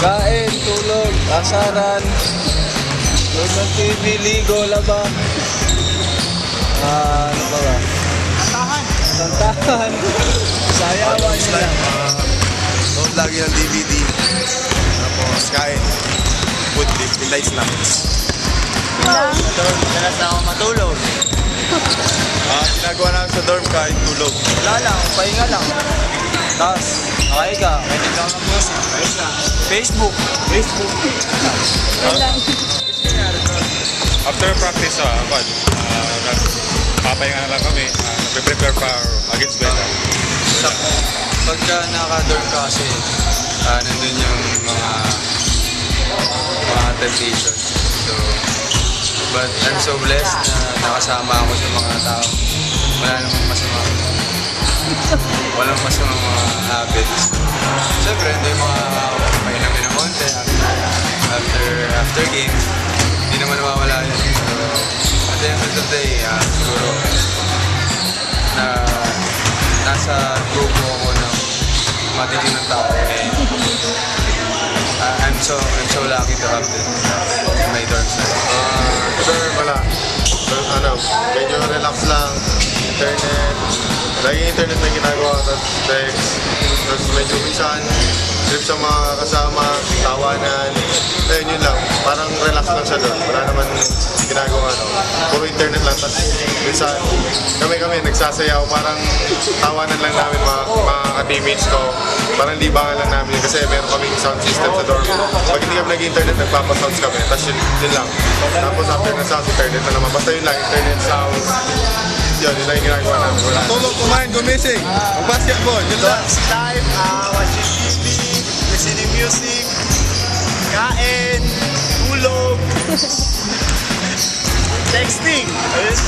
Kain, tulog, asaran, load ng TV, ligo, laba. Ano pa ba? Santahan. Sayawan nyo lang. Load lagi ng DVD. Tapos kain. Food trip, midnight snacks. Dalas na ako matulog. Ginagawa namin sa dorm kahit tulog. Wala lang, pahinga lang. Tapos, okay ka, mahinig lang ng music. Facebook. After practice, papahinga na lang kami. Prepare for against Bella. Pagka naka-dorm ka kasi, nandun yung mga temptations. So, but I'm so blessed na nakasama ako sa mga tao. Walang masamang mga habits. Siyempre, hindi yung mga painamin ng konti after game. Hindi naman nawawala yun. So, at the end of the day, siguro nasa grupo ako ng matitinong tao. And I'm so lucky to have them in my dorm side. Wala. Medyo relax lang. Internet. Laging internet na ginagawa. Tapos text. Tapos medyo minsan trip sa mga kasama, tawanan. Ayun, yun lang. Parang relax lang siya doon. Wala naman ginagawa. Puro internet lang. Tapos minsan kami nagsasayaw. Parang tawanan lang namin mga ka-teammates ko. Parang libangan lang namin kasi meron kaming sound system sa dorm. Pag hindi kami nag-internet, nagpapasounds kami. Tapos yun lang. Tapos after ng sounds, internet na naman. Basta yun lang, internet, sounds. Yun lang yung ginagawa namin. Tulog, kumain, gumising. Mag-basketball, yun lang. Time, watching TV, listening music, kain, tulog, texting. Ayun.